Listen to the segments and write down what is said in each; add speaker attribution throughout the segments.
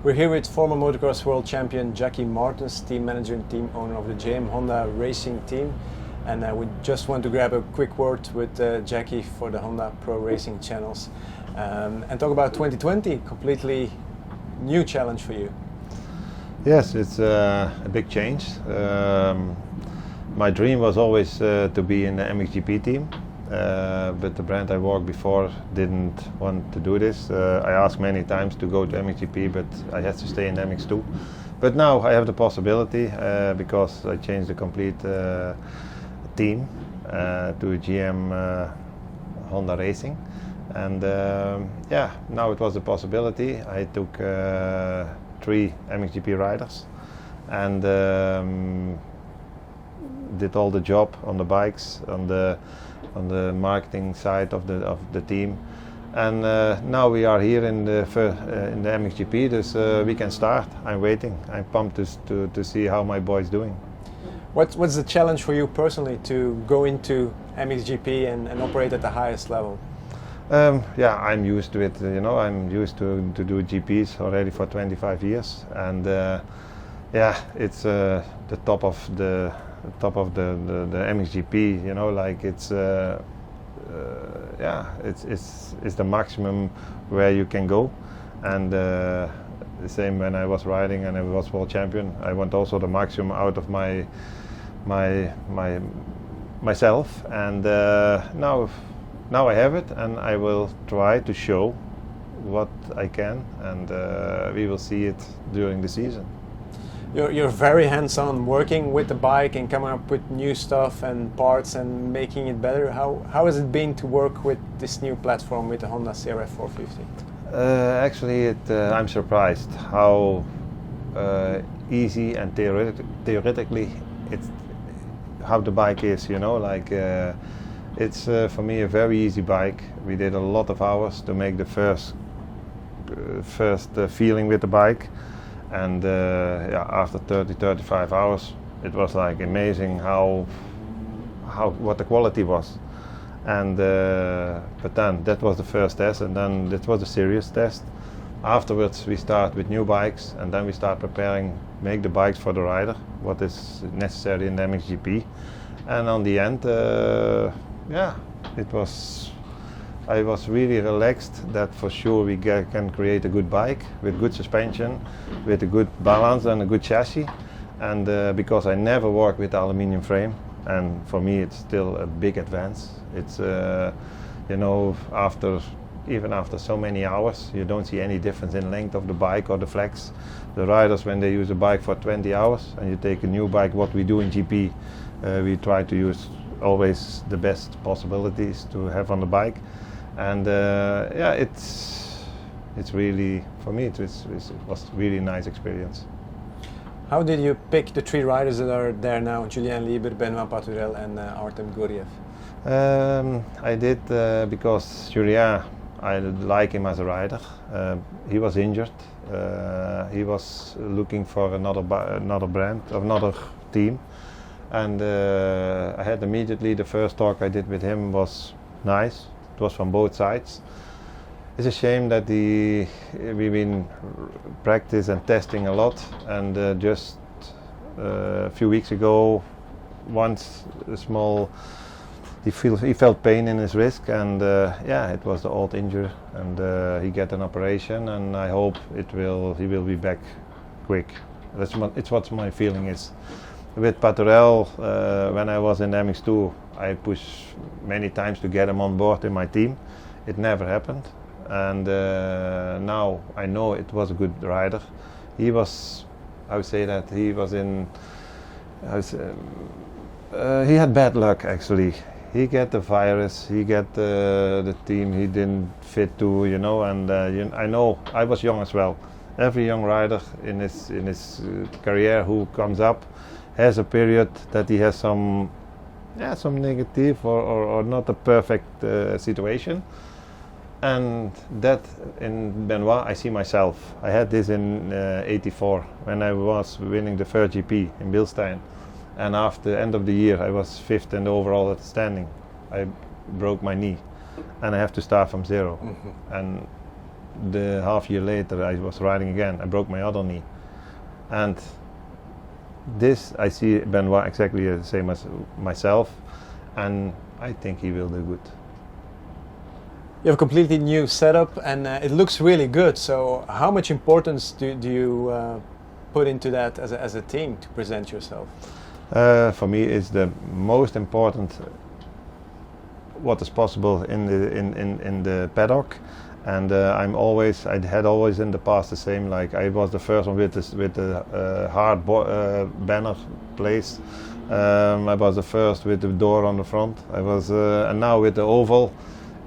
Speaker 1: We're here with former motocross world champion Jacky Martens, team manager and team owner of the JM Honda Racing team. And we just want to grab a quick word with Jacky for the Honda Pro Racing channels and talk about 2020, completely new challenge for you.
Speaker 2: Yes, it's a big change. My dream was always to be in the MXGP team, but the brand I worked before didn't want to do this. I asked many times to go to MXGP, but I had to stay in MX2. But now I have the possibility because I changed the complete team to GM Honda Racing, and yeah, now it was a possibility. I took 3 MXGP riders and did all the job on the bikes, on the marketing side of the team, and now we are here in the MXGP, so we can start. I'm waiting. I'm pumped to see how my boy's doing.
Speaker 1: What's the challenge for you personally to go into MXGP and operate at the highest level?
Speaker 2: Yeah, I'm used to it. You know, I'm used to do GPs already for 25 years, and yeah, it's the top of the MXGP. You know, like it's yeah, it's the maximum where you can go, and the same when I was riding and I was world champion. I want also the maximum out of myself, and now I have it, and I will try to show what I can, and we will see it during the season.
Speaker 1: You're very hands-on, working with the bike and coming up with new stuff and parts and making it better. How has it been to work with this new platform with the Honda CRF 450?
Speaker 2: Actually, I'm surprised how easy and theoretically how the bike is. You know, like it's for me a very easy bike. We did a lot of hours to make the first feeling with the bike. And yeah, after 30-35 hours, it was like amazing what the quality was. And but then that was the first test, and then that was a serious test. Afterwards, we start with new bikes, and then we start preparing, make the bikes for the rider, what is necessary in the MXGP. And on the end, yeah, I was really relaxed that for sure we can create a good bike with good suspension, with a good balance and a good chassis. And because I never work with aluminium frame, and for me it's still a big advance. It's you know, even after so many hours, you don't see any difference in length of the bike or the flex. The riders, when they use a bike for 20 hours and you take a new bike, what we do in GP, we try to use always the best possibilities to have on the bike. And yeah, it's really, for me, it was really a nice experience.
Speaker 1: How did you pick the 3 riders that are there now, Julien Lieber, Benoit Paturel and Artem Guriev?
Speaker 2: I did because Julien, I like him as a rider. He was injured. He was looking for another brand, another team. And I had immediately, the first talk I did with him was nice. It was from both sides. It's a shame that we've been practice and testing a lot, and just a few weeks ago, once a small, he felt pain in his wrist, and yeah, it was the old injury, and he get an operation, and I hope he will be back quick. It's what my feeling is. With Paturel, when I was in MX2, I pushed many times to get him on board in my team. It never happened, and now I know it was a good rider. He was, I would say that he was in, he had bad luck actually. He got the virus, he got the team he didn't fit to, you know, and I know I was young as well. Every young rider in his career who comes up has a period that he has some negative or not a perfect situation, and that in Benoit I see myself. I had this in '84 when I was winning the third GP in Bilstein, and after the end of the year I was 5th in the overall at the standing. I broke my knee, and I have to start from zero. Mm-hmm. And the half year later I was riding again. I broke my other knee, and this I see Benoit exactly the same as myself, and I think he will do good.
Speaker 1: You have a completely new setup, and it looks really good. So, how much importance do you put into that as a team to present yourself?
Speaker 2: For me, it's the most important what is possible in the paddock, and I had always in the past the same. Like I was the first one with the hard banner placed. I was the first with the door on the front. And now with the oval,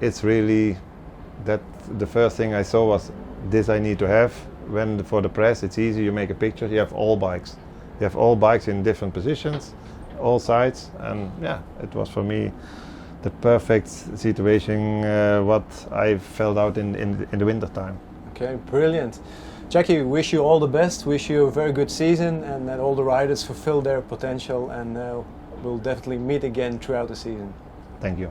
Speaker 2: it's really that the first thing I saw was this I need to have. When for the press, it's easy. You make a picture. You have all bikes. You have all bikes in different positions, all sides, and yeah, it was for me the perfect situation what I felt out in the winter time.
Speaker 1: Okay, brilliant. Jacky, wish you all the best. Wish you a very good season, and that all the riders fulfill their potential, and we'll definitely meet again throughout the season.
Speaker 2: Thank you.